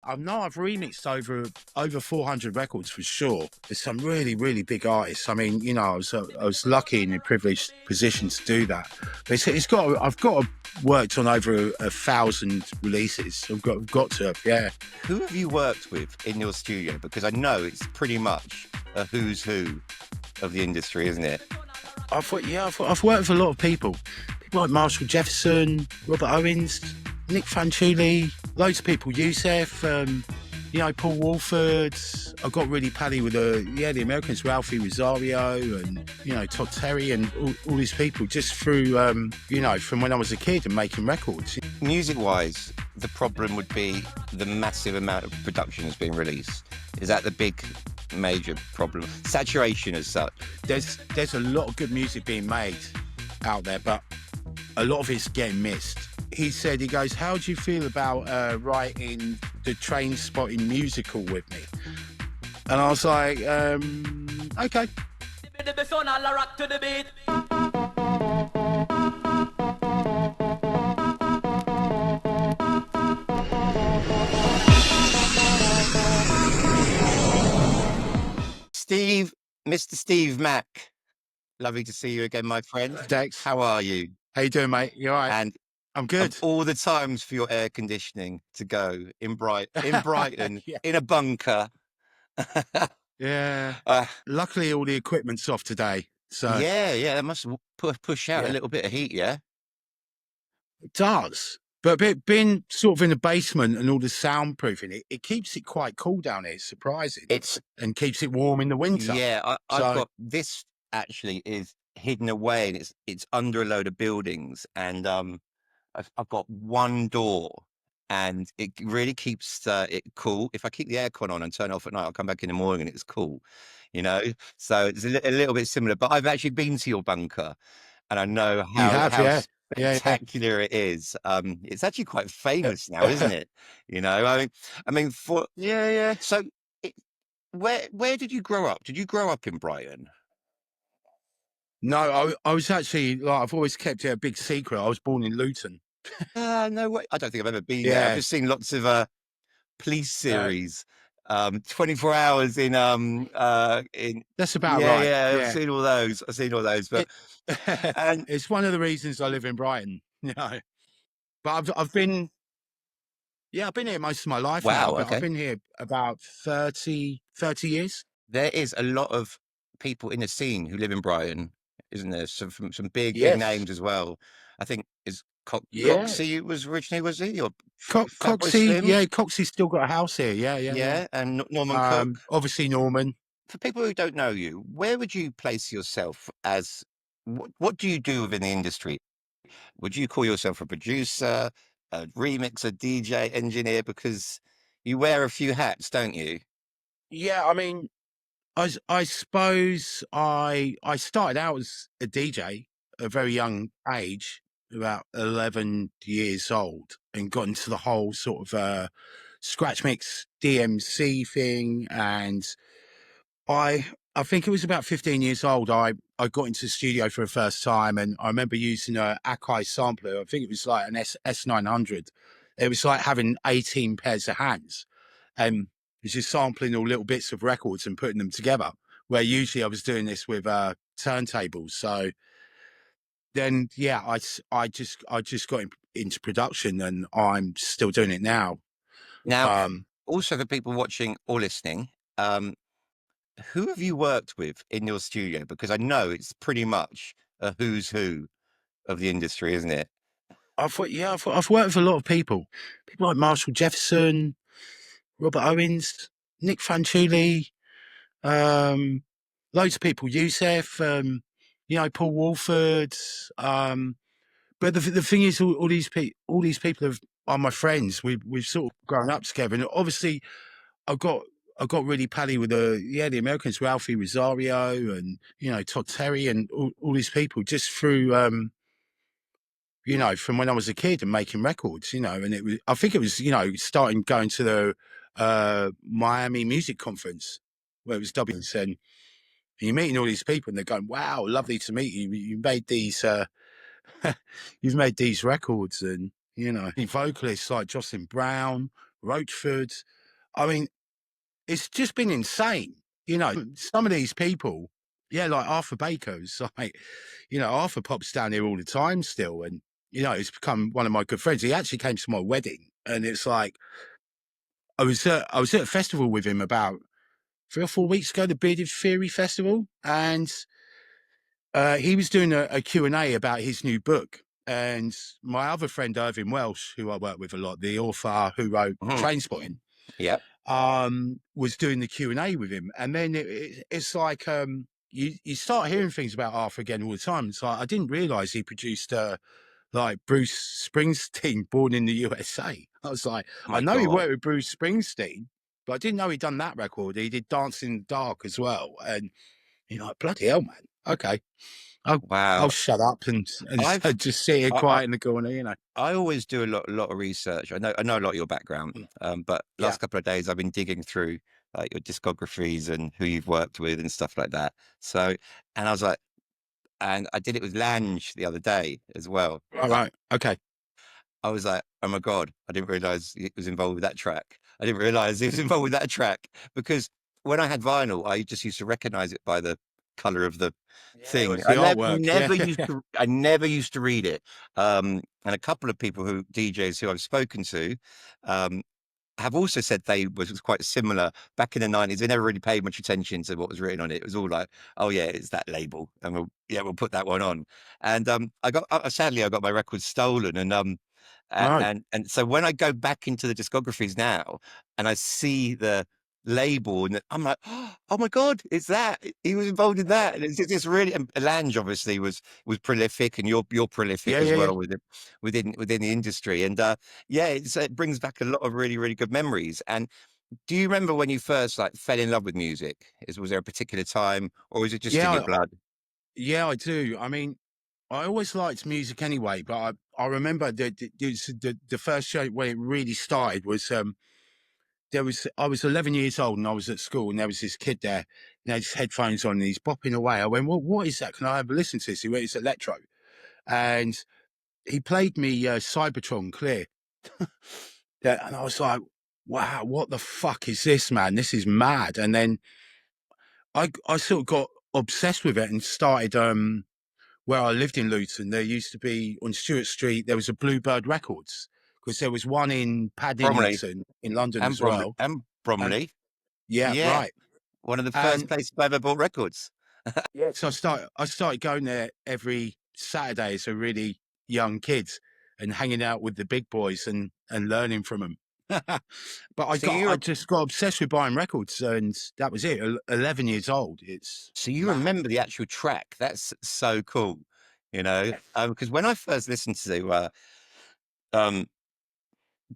I've remixed over 400 records for sure. There's some really, really big artists. I mean, you know, I was lucky in a privileged position to do that. But I've got worked on over 1,000 releases. I've got to, yeah. Who have you worked with in your studio? Because I know it's pretty much a who's who of the industry, isn't it? I've worked with a lot of people. People like Marshall Jefferson, Robert Owens, Nick Fanciulli, loads of people, Yousef, you know, Paul Walford. I got really pally with the Americans, Ralphie Rosario and, you know, Todd Terry and all these people just through, you know, from when I was a kid and making records. Music-wise, the problem would be the massive amount of production that's being released. Is that the big major problem? Saturation as such. There's a lot of good music being made out there, but a lot of it's getting missed. He goes, how do you feel about writing the Trainspotting musical with me? And I was like, okay. Mr. Steve Mack, lovely to see you again, my friend. Dex, how are you? How you doing, mate? You all right? And I'm good. All the times for your air conditioning to go in Brighton, yeah. In a bunker. Yeah. Luckily, all the equipment's off today. So yeah, that must push out a little bit of heat, yeah? It does. But being sort of in the basement and all the soundproofing, it keeps it quite cool down here. It's surprising. And keeps it warm in the winter. Yeah, I've got this actually is hidden away and it's under a load of buildings and I've got one door and it really keeps it cool. If I keep the aircon on and turn it off at night, I'll come back in the morning and it's cool, you know? So it's a little bit similar, but I've actually been to your bunker and I know how spectacular it is. It's actually quite famous now, isn't it? You know, I mean, So where did you grow up? Did you grow up in Brighton? No, I was actually, I've always kept it a big secret. I was born in Luton. No way. I don't think I've ever been there. I've just seen lots of police series. 24 hours in that's about right. Yeah, I've seen all those. But and it's one of the reasons I live in Brighton, you know. But I've been here most of my life. Wow, now, but okay. I've been here about 30 years. There is a lot of people in the scene who live in Brighton, isn't there? Some big names as well. I think Coxie was originally, was he? Or Coxie, Coxie's still got a house here. Yeah. And Norman Cook. Obviously Norman. For people who don't know you, where would you place yourself as, what do you do within the industry? Would you call yourself a producer, a remixer, DJ, engineer? Because you wear a few hats, don't you? Yeah, I mean, I suppose I started out as a DJ at a very young age, about 11 years old, and got into the whole sort of scratch mix DMC thing. And I think it was about 15 years old. I got into the studio for the first time, and I remember using a Akai sampler. I think it was like an S900. It was like having 18 pairs of hands. It's just sampling all little bits of records and putting them together, where usually I was doing this with turntables. So then, yeah, I just got into production, and I'm still doing it now. Now, also for people watching or listening, who have you worked with in your studio? Because I know it's pretty much a who's who of the industry, isn't it? I've worked with a lot of people like Marshall Jefferson, Robert Owens, Nick Fanciulli, loads of people, Yousef, you know, Paul Walford. But the thing is, all these people are my friends. We've sort of grown up together, and obviously, I got really pally with the Americans, Ralphie Rosario, and, you know, Todd Terry, and all these people just through you know, from when I was a kid and making records, you know. And I think it was, you know, starting going to the Miami Music Conference, where it was W's, and you're meeting all these people, and they're going, "Wow, lovely to meet you. You made these, you've made these records." And, you know, vocalists like Jocelyn Brown, Roachford. I mean, it's just been insane. Some of these people, like Arthur Baker's, like, Arthur pops down here all the time still. And, he's become one of my good friends. He actually came to my wedding. And it's like, I was at a festival with him about 3 or 4 weeks ago, the Bearded Theory Festival. And he was doing a Q&A about his new book. And my other friend, Irvine Welsh, who I work with a lot, the author who wrote Trainspotting, was doing the Q&A with him. And then it's like you start hearing things about Arthur again all the time. It's like I didn't realise he produced like Bruce Springsteen, Born in the USA. I was like, I My know he God. worked with Bruce Springsteen, but I didn't know he'd done that record. He did Dance in the Dark as well. And you're like, bloody hell, man. Okay. I'll Wow. shut up and I've just sit here I, quiet in the corner. I always do a lot of research. I know a lot of your background, but Yeah. last couple of days I've been digging through like your discographies and who you've worked with and stuff like that. So, and I was like, and I did it with Lange the other day as well. All right. Okay. I was like, oh my God, I didn't realize he was involved with that track. I didn't realize he was involved with that track because when I had vinyl, I just used to recognize it by the color of the thing. It's the artwork. I never used to read it. And a couple of people DJs who I've spoken to, have also said they was quite similar back in the 90s. They never really paid much attention to what was written on it. It was all like, oh yeah, it's that label, and we'll put that one on. And sadly I got my records stolen, and so when I go back into the discographies now and I see the label, and I'm like, oh my God, it's that he was involved in that. And it's really, and Lange obviously was prolific, and you're prolific as well within the industry. And it brings back a lot of really, really good memories. And do you remember when you first like fell in love with music? Was there a particular time, or was it just in your blood? Yeah, I do. I mean, I always liked music anyway, but I remember the first show when it really started was I was 11 years old and I was at school, and there was this kid there, and he had his headphones on and he's bopping away. I went, well, what is that? Can I have a listen to this? He went, it's Electro. And he played me Cybertron Clear. Yeah, and I was like, wow, what the fuck is this, man? This is mad. And then I sort of got obsessed with it and started where I lived in Luton. There used to be on Stewart Street, there was a Bluebird Records, because there was one in Paddington in London as well. And Bromley. Yeah, right. One of the first places I ever bought records. Yeah. So I started going there every Saturday as a really young kid and hanging out with the big boys and learning from them. But I just got obsessed with buying records, and that was it. 11 years old. So you remember the actual track? That's so cool, because when I first listened to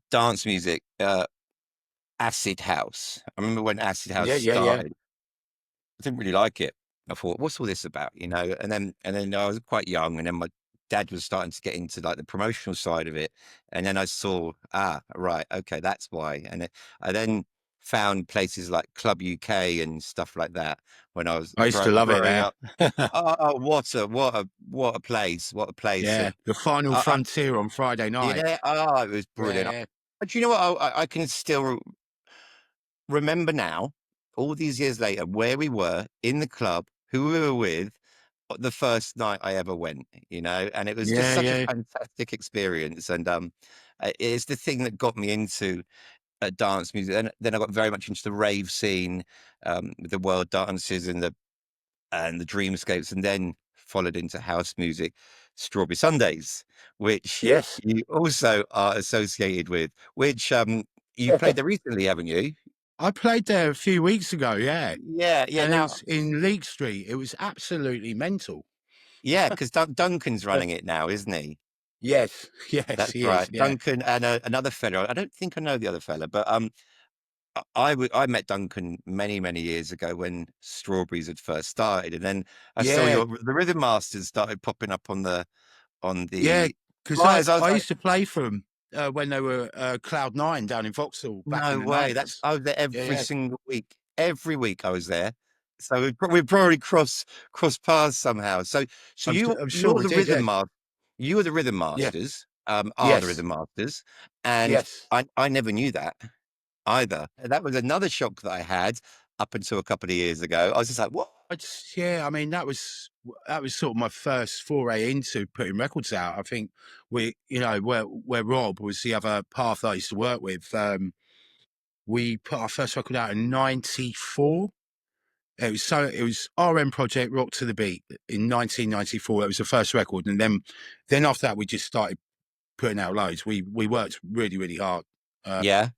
dance music, acid house. I remember when acid house started. I didn't really like it. I thought, what's all this about? And then I was quite young, and then my dad was starting to get into like the promotional side of it, and then I saw, right, okay, that's why. And I then found places like Club UK and stuff like that when I used to love it there. Oh, what a place! What a place! Yeah, the Final Frontier on Friday night. Yeah, it was brilliant. Yeah. Do you know what? I can still remember now, all these years later, where we were in the club, who we were with, the first night I ever went, and it was just such a fantastic experience. And it's the thing that got me into dance music. And then I got very much into the rave scene, with the world dances and the dreamscapes, and then followed into house music, Strawberry Sundays, which you also are associated with, which you played there recently, haven't you? I played there a few weeks ago, yeah. Yeah. And now, it was in Leake Street. It was absolutely mental. Yeah, because Duncan's running it now, isn't he? Yes, That's right. Duncan and another fella. I don't think I know the other fella, but I met Duncan many, many years ago when Strawberries had first started, and then I saw the Rhythm Masters started popping up on the because I used to play for them when they were Cloud 9 down in Vauxhall. Back in the way! 90s. I was there every single week. Every week I was there. So we probably cross paths somehow. So you're the Rhythm Master. You were the Rhythm Masters. are the Yes. rhythm masters, and Yes. I never knew that either. And that was another shock that I had up until a couple of years ago. I was just like, "What?" Yeah, I mean, that was sort of my first foray into putting records out. I think where Rob was the other path that I used to work with, we put our first record out in '94. It was RM Project Rock to the Beat in 1994. It was the first record, and then after that we just started putting out loads. We worked really, really hard. Yeah.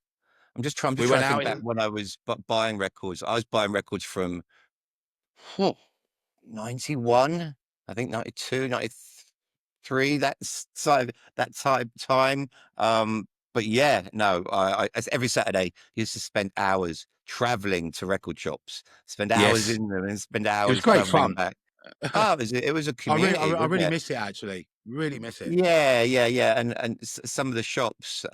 I'm We just trying went to think out back in when I was buying records. I was buying records from 91, I think 92, 93, that time. But yeah, no, as every Saturday used to spend hours traveling to record shops, spend hours Yes, in them and spend it was hours great traveling fun. back. Oh, it was a community, I wasn't really it? miss it actually. Really miss it. Yeah, yeah, yeah, and some of the shops,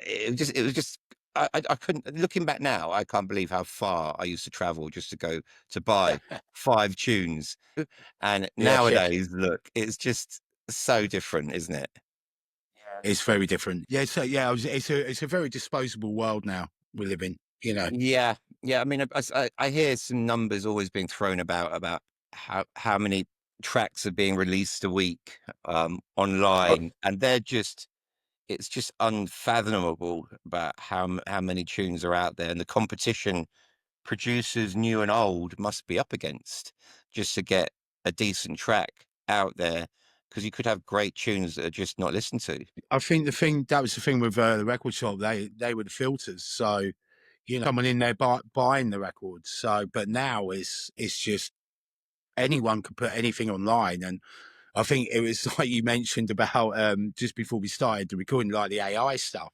it was just I couldn't, looking back now, I can't believe how far I used to travel just to go to buy 5 tunes, and Yeah, yeah. nowadays, look, it's just so different, isn't it? It's very different. Yeah, so yeah, it's a very disposable world now we live in. You know. Yeah, yeah, I mean, I hear some numbers always being thrown about how many tracks are being released a week, Oh, online, and it's just unfathomable about how many tunes are out there, and the competition producers new and old must be up against just to get a decent track out there, because you could have great tunes that are just not listened to. I think that was the thing with the record shop. They were the filters. So someone in there buying the records. So, but now it's just anyone could put anything online. And I think it was like you mentioned about just before we started the recording, like the AI stuff.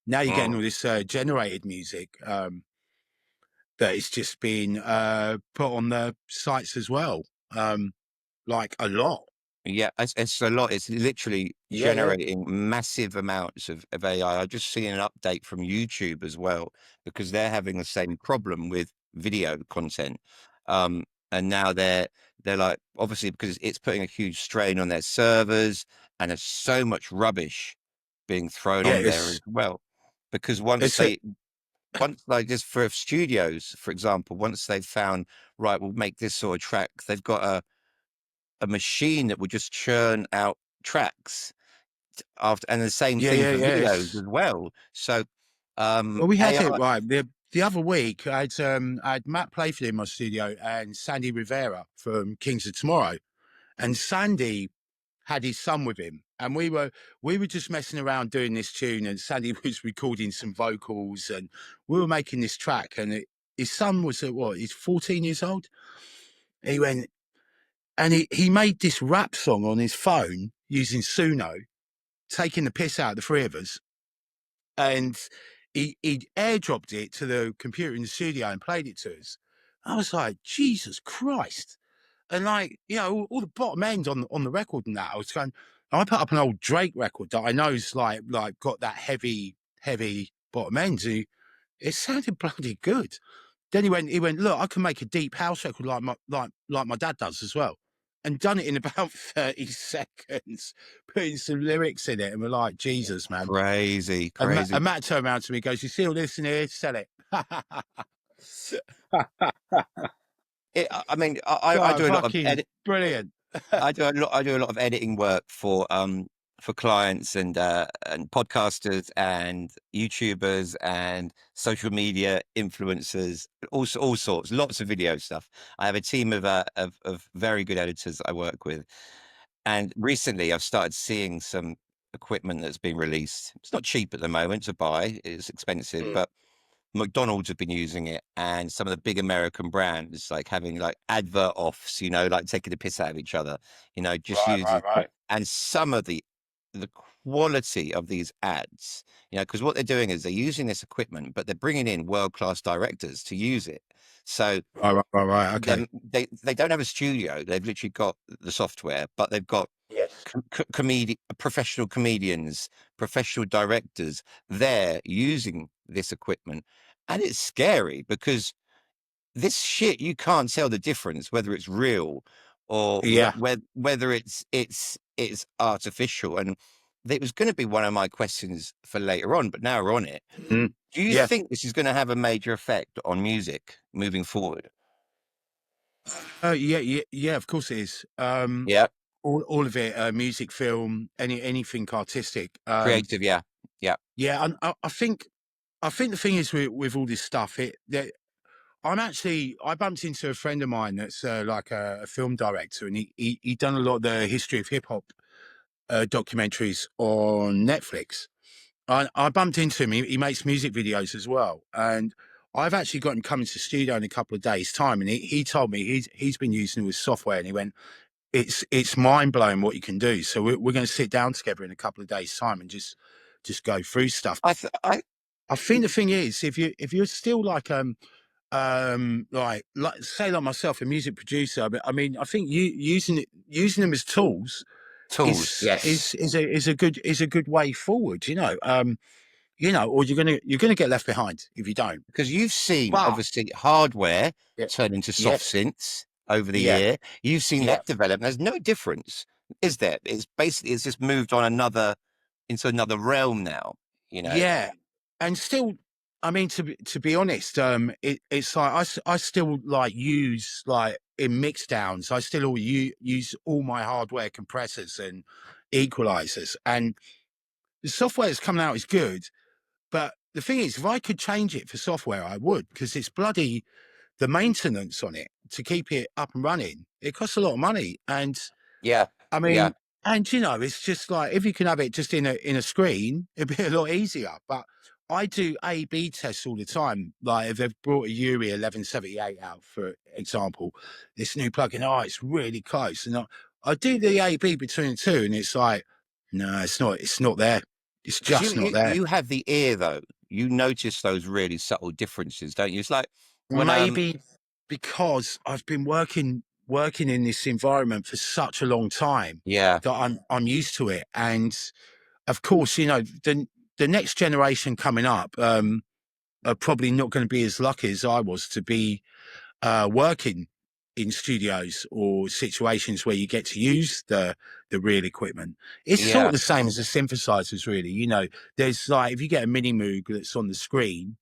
Now you're getting Mm. all this generated music that is just being put on the sites as well, like a lot. Yeah, it's a lot. It's literally Yeah, yeah, generating massive amounts of AI. I just seen an update from YouTube as well, because they're having the same problem with video content. And now they're like, obviously, because it's putting a huge strain on their servers, and there's so much rubbish being thrown yeah. on there as well. Because It's a once like, just for studios, for example, once they've found, right, we'll make this sort of track, they've got a machine that will just churn out tracks after, and the same yeah, thing yeah, for yeah. videos It's as well. So, Well, we had it AI. right. The other week, I had Matt Playfield in my studio and Sandy Rivera from Kings of Tomorrow, and Sandy had his son with him, and we were just messing around doing this tune, and Sandy was recording some vocals, and we were making this track, and his son was at what? He's 14 years old. He went and he made this rap song on his phone using Suno, taking the piss out of the three of us, and he airdropped it to the computer in the studio and played it to us. I was like, Jesus Christ. And like, all the bottom end on the record and that, I was going, I put up an old Drake record that I know's like got that heavy bottom end. And it sounded bloody good. Then he went, look, I can make a deep house record like my dad does as well. And done it in about 30 seconds, putting some lyrics in it. And we're like, Jesus, man. Crazy, And crazy. Matt turned around to me and goes, "You see all this in here? Sell it." I mean, I God, do a lot of fucking brilliant. I do a lot of editing work for clients and podcasters and YouTubers and social media influencers, all sorts, lots of video stuff. I have a team of very good editors I work with, and recently I've started seeing some equipment that's been released. It's not cheap at the moment to buy; it's expensive, Mm. but McDonald's have been using it, and some of the big American brands, like having like advert offs, like taking the piss out of each other, just Right, using, right, right. and some of the quality of these ads, because what they're doing is they're using this equipment, but they're bringing in world-class directors to use it. So Right, right, right, right. Okay. they don't have a studio; they've literally got the software, but they've got Yes. professional comedians, professional directors there using this equipment. And it's scary because this shit, you can't tell the difference whether it's real or Yeah. whether it's artificial. And that was going to be one of my questions for later on, but now we're on it. Mm. Do you Yeah. think this is going to have a major effect on music moving forward? Yeah, of course it is. Yeah, All of it, music, film, anything artistic. creative. Yeah, yeah, Yeah, and I think the thing is with all this stuff, that I bumped into a friend of mine that's like a film director, and he done a lot of the history of hip hop documentaries on Netflix. I bumped into him. He makes music videos as well, and I've actually got him coming to the studio in a couple of days' time. And he told me he's been using it with software, and he went, it's mind blowing what you can do. So we're going to sit down together in a couple of days' time and just go through stuff. I I think the thing is, if you're still like say like myself, a music producer, but I mean, I think using them as tools tools. Yes, is a good way forward. Or you're gonna get left behind if you don't. because you've seen But obviously hardware yeah, turn into soft yes, synths over the yeah, year. You've seen yeah, that develop. There's no difference, is there? It's basically it's just moved on into another realm now. You know. yeah, and still, I mean, to be honest, it's like I still like use like in mix downs, I still use all my hardware compressors and equalizers, and the software that's coming out is good. But the thing is, if I could change it for software, I would, because it's bloody the maintenance on it to keep it up and running. It costs a lot of money, and Yeah, I yeah, mean, and it's just like if you can have it just in a screen, it'd be a lot easier. But I do A/B tests all the time. Like if they've brought a Yuri 1178 out, for example, this new plugin, it's really close, and I do the A/B between the two, and it's like, no, it's not. It's not there. It's because just not there. you have the ear though. You notice those really subtle differences, don't you? It's like when Maybe because I've been working in this environment for such a long time yeah, that I'm used to it. And of course, the next generation coming up are probably not going to be as lucky as I was to be working in studios or situations where you get to use the real equipment. It's sort yeah. of the same as the synthesizers, really. There's like if you get a mini Moog that's on the screen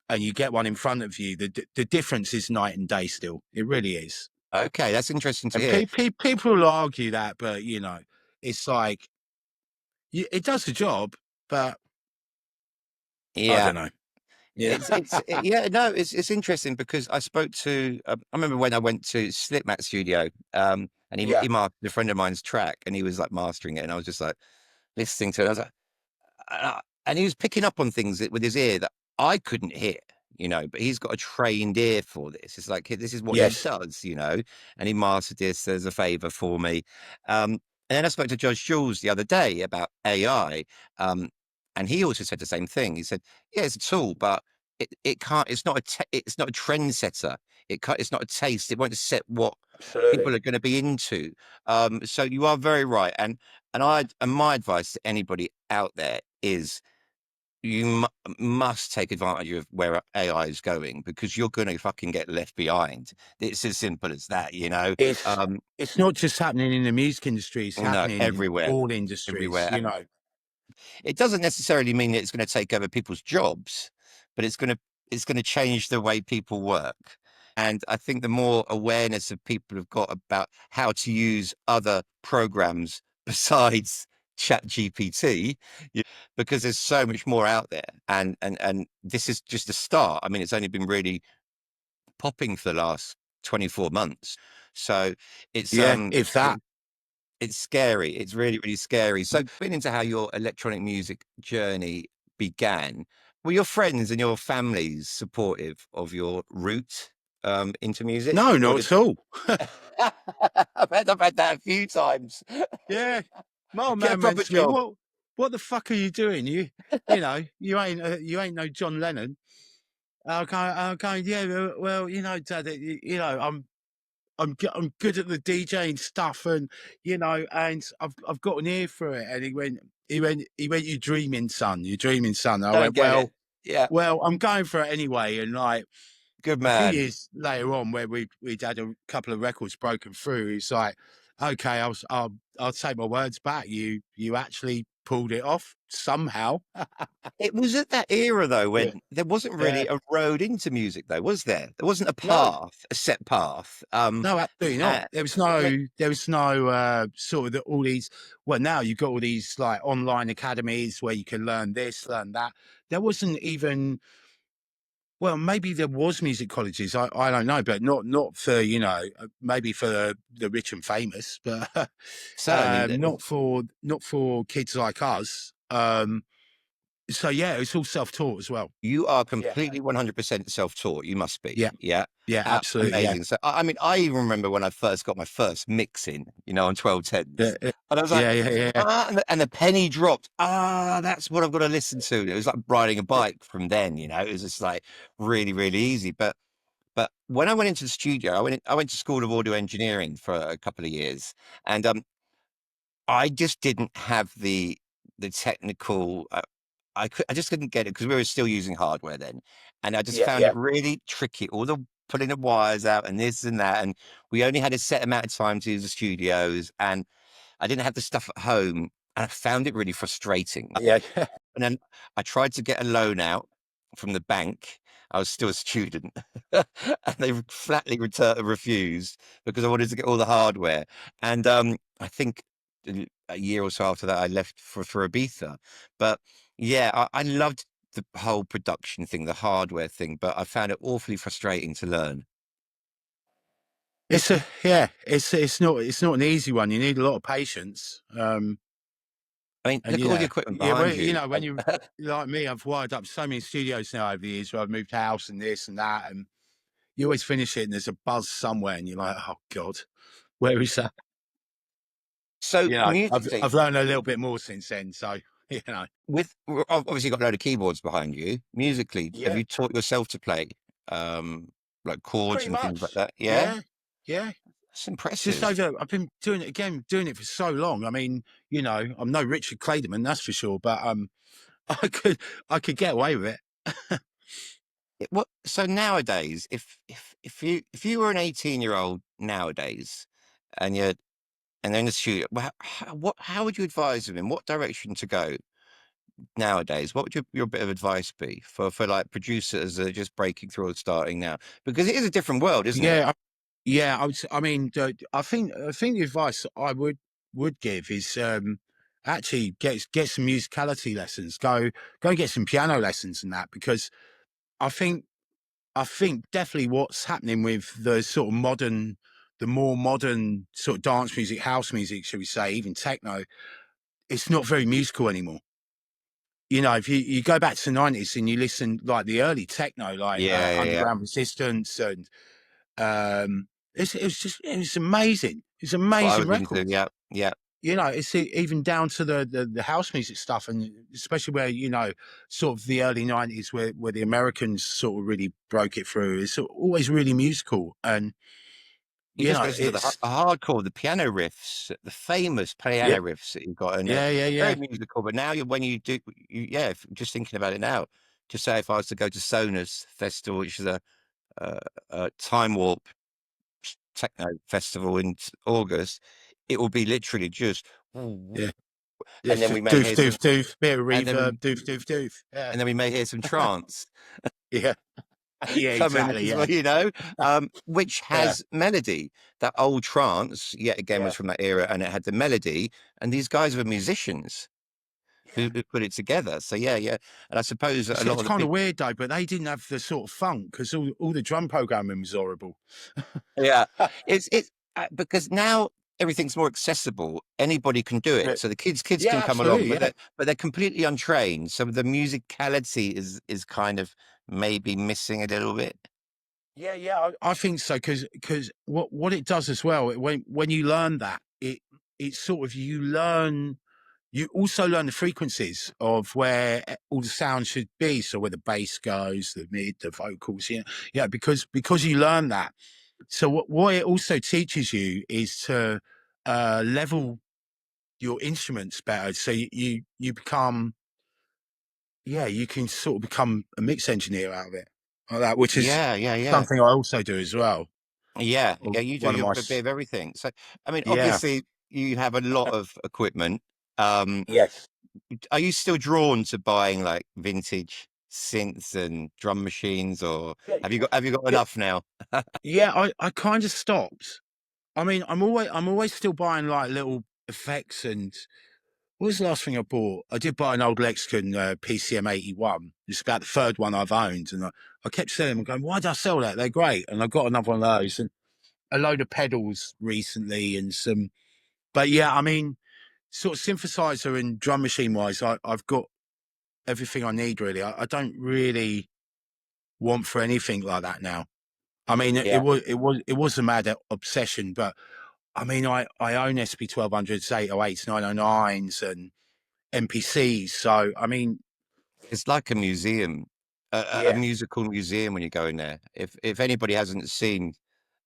and you get one in front of you, the difference is night and day. Still, it really is. Okay, that's interesting to And hear. people will argue that, but it's like it does the job, but I Yeah, don't know. Yeah, yeah. No, it's interesting because I spoke to. I remember when I went to Slipmat Studio, and yeah, he mastered a friend of mine's track, and he was like mastering it, and I was just like listening to it. I was like, and he was picking up on things with his ear that I couldn't hear, but he's got a trained ear for this. It's like, this is what he yes, does, and he mastered this as a favor for me. And then I spoke to Judge Jules the other day about AI. And he also said the same thing. He said, yeah, it's a tool, but it can't, it's not a trend setter. It's not a taste. It won't set what absolutely. people are going to be into. So you are very right. And my advice to anybody out there is you must take advantage of where AI is going because you're going to fucking get left behind. It's as simple as that. It's Um, it's not just happening in the music industry; it's no, happening in everywhere, all industries. everywhere. It doesn't necessarily mean that it's going to take over people's jobs, but it's going to change the way people work. And I think the more awareness of people have got about how to use other programs besides Chat GPT, because there's so much more out there. And this is just a start. I mean, it's only been really popping for the last 24 months. So it's Yeah, if that. it's scary. It's really, really scary. So, been into how your electronic music journey began. Were your friends and your families supportive of your route into music, No, or not did at all. I've had that a few times. Yeah, my old Get a man went proper to me, job. what the fuck are you doing? You ain't no John Lennon. I'm going, yeah, well, Dad, I'm good at the DJing stuff, and and I've got an ear for it. And he went, you dreaming son, you dreaming son. And I Don't went, get it. Yeah, well, I'm going for it anyway. And like good a few man. years later on, where we'd had a couple of records broken through, it's like, okay, I'll take my words back. You actually pulled it off somehow. It was at that era though Yeah. when there wasn't Yeah. really a road into music though, was there? There wasn't a No, path, a set path. no, absolutely not. Uh, There was like, no sort of all these. Well, now you've got all these like online academies where you can learn this, learn that. There wasn't even. Well, maybe there was music colleges. I don't know, but not for maybe for the rich and famous, but certainly, not for kids like us. So yeah, it's all self taught as well. you are Yeah, completely 100% self-taught. You must be. yeah, Yeah. yeah, absolutely. Yeah, Amazing. So, I mean, I even remember when I first got my first mixing, on yeah, 1210s. And I was like, yeah, yeah, yeah. and the penny dropped. That's what I've got to listen to. It was like riding a Yeah. bike from then, it was just like really, really easy. But when I went into the studio, I went to School of Audio Engineering for a couple of years, and I just didn't have the technical. I just couldn't get it because we were still using hardware then, and I just Yeah, found yeah, it really tricky. All the putting the wires out and this and that, and we only had a set amount of time to use the studios, and I didn't have the stuff at home, and I found it really frustrating. yeah, yeah. And then I tried to get a loan out from the bank. I was still a student, and they flatly refused because I wanted to get all the hardware. And I think a year or so after that, I left for Ibiza. But yeah, I loved the whole production thing, the hardware thing, but I found it awfully frustrating to learn. It's not an easy one. You need a lot of patience. I mean, And look at all the equipment yeah, well, behind you. when you like me, I've wired up so many studios now over the years where I've moved house and this and that, and you always finish it and there's a buzz somewhere, and you're like, oh God, where is that? So musically, I've learned a little bit more since then. So you know, obviously got a load of keyboards behind you. Musically, have yeah, you taught yourself to play like chords pretty and things like much. that? Yeah, Yeah, yeah. that's Just impressive. over. I've been doing it for so long. I mean, I'm no Richard Clayderman, that's for sure, but I could I could get away with it. So nowadays, if you were an 18-year-old nowadays, and they're in the studio, how would you advise them in what direction to go nowadays? What would your bit of advice be for like producers that are just breaking through or starting now? Because it is a different world, isn't it? Yeah, yeah. I mean, I think the advice I would give is actually get some musicality lessons. Go and get some piano lessons and that, because I think definitely what's happening with the more modern sort of dance music, house music, shall we say, even techno, it's not very musical anymore. If you go back to the 90s and you listen like the early techno, like Yeah, yeah, yeah. Underground Resistance, and it was amazing. It's That's what I amazing was into. records. Yeah, yeah. It's even down to the house music stuff, and especially where sort of the early 90s where the Americans sort of really broke it through. It's always really musical, and You just listen to the it's hardcore, the piano riffs, the famous yeah, piano riffs that you've got, and yeah, yeah, very yeah, musical. But now, when you do, just thinking about it now, just say if I was to go to Sona's festival, which is a time warp techno festival in August, it will be literally just, yeah. and It's then we just may hear doof some, doof doof, bit of and reverb, then doof doof doof. Yeah, and then we may hear some trance yeah, yeah, coming exactly. as Yeah, well, which yeah, has melody. That old trance, yet again, yeah. was from that era, and it had the melody. And these guys were musicians who put it together. So yeah, yeah. And I suppose that a lot It's of the kind of people, weird though, but they didn't have the sort of funk because all the drum programming was horrible. yeah, it's because now everything's more accessible. Anybody can do it. Yeah, So the kids yeah, can come along, absolutely. but Yeah, they're completely untrained. So the musicality is kind of maybe missing a little bit. yeah, yeah. I think so because what it does as well, when you learn that, it's sort of you also learn the frequencies of where all the sound should be. So where the bass goes, the mid, the vocals, yeah, because you learn that. So what it also teaches you is to level your instruments better. So you become, yeah, you can sort of become a mix engineer out of it, like that, which is Yeah, yeah, yeah. something I also do as well. Yeah, yeah, you do One of your my, a bit of everything. So, I mean, yeah, obviously, you have a lot of equipment. Um, yes, are you still drawn to buying like vintage synths and drum machines, or have you got Yeah, enough now? yeah, I kind of stopped. I mean, I'm always still buying like little effects. And what was the last thing I bought? I did buy an old Lexicon PCM 81. It's about the third one I've owned, and I kept selling them and going, why did I sell that? They're great. And I got another one of those and a load of pedals recently and some. But yeah, I mean, sort of synthesizer and drum machine wise, I've got everything I need really. I don't really want for anything like that now. I mean, Yeah. it was a mad obsession, but I mean, I own SP 1200s, 808s, 909s, and MPCs. So I mean, It's like a museum, a yeah, musical museum when you go in there. If anybody hasn't seen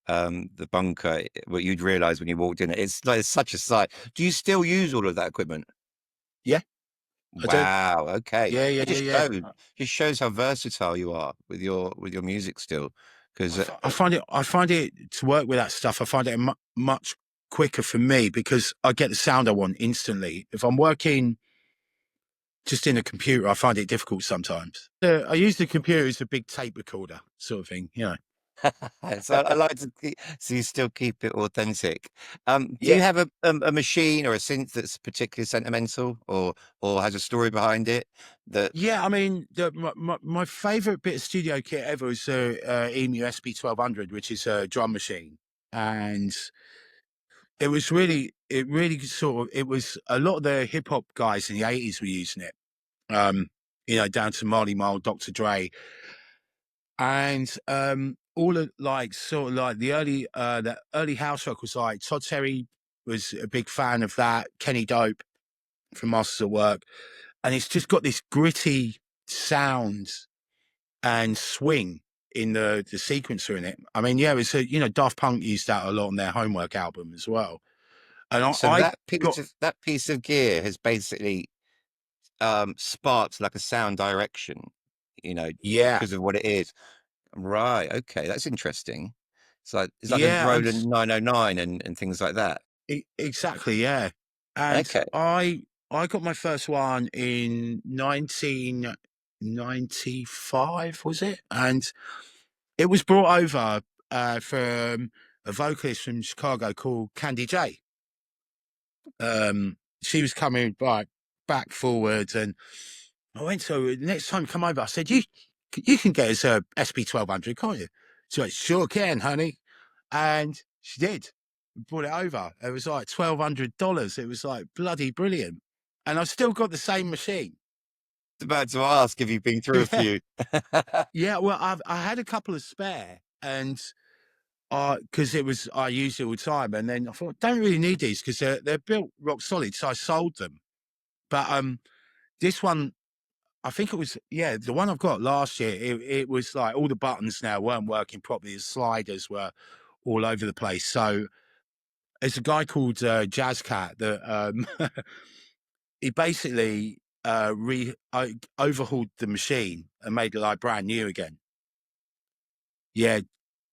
the bunker, what you'd realize when you walked in, it's like it's such a sight. Do you still use all of that equipment? yeah, I do. Wow. Okay. Yeah, yeah, It yeah, yeah. just shows how versatile you are with your music still. Because I find it to work with that stuff. I find it much quicker for me because I get the sound I want instantly. If I'm working just in a computer, I find it difficult sometimes. I use the computer as a big tape recorder, sort of thing. You know. so I like to keep, so you still keep it authentic. Do you Yeah, have a machine or a synth that's particularly sentimental or has a story behind it that yeah. I mean, my favorite bit of studio kit ever is EMU SP 1200, which is a drum machine, and it really sort of, it was a lot of the hip hop guys in the 80s were using it. Um, you know, down to Marley Marl, Dr. Dre, and all of like sort of like the early house rock was like Todd Terry was a big fan of that, Kenny Dope from Masters at Work, and it's just got this gritty sound and swing in the sequencer in it. I mean, yeah, it's a, you know, Daft Punk used that a lot on their Homework album as well. And so I got that piece of gear has basically sparked like a sound direction, you know, yeah, because of what it is. Right. Okay. That's interesting. It's like a yeah, and Roland 909 and things like that. exactly, yeah. And Okay. I got my first one in 1995, was it? And it was brought over from a vocalist from Chicago called Candy J. She was coming back forwards, and I went to the next time you come over. I said, you can get us a SP 1200, can't you?" She went, "Sure can, honey," and she did. Brought it over. It was like $1,200. It was like bloody brilliant, and I've still got the same machine. About to ask if you've been through a Yeah, few. yeah. Well, I had a couple of spare, and because it was I used it all the time, and then I thought don't really need these because they're built rock solid, so I sold them. But this one, I think it was, yeah, the one I've got last year. It was like all the buttons now weren't working properly. The sliders were all over the place. So there's a guy called Jazz Cat that he basically overhauled the machine and made it like brand new again. Yeah,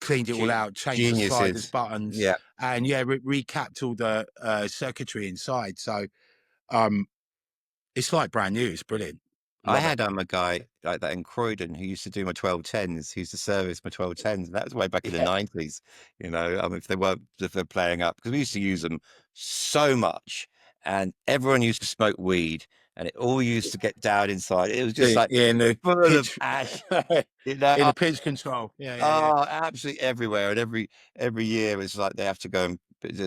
cleaned it all out, changed the sliders, Geniuses. buttons, Yeah. and yeah, recapped all the circuitry inside. So um, it's like brand new. It's brilliant. I Love it. had a guy like that in Croydon who used to do my 1210s, who used to service my 1210s, and that was way back in the Yeah, 90s, you know, if they're playing up, because we used to use them so much, and everyone used to smoke weed, and it all used to get down inside. It was just like yeah, in the full of pitch, ash, you know. in the pitch control. Yeah, yeah, yeah. Oh, absolutely everywhere, and every year it's like they have to go and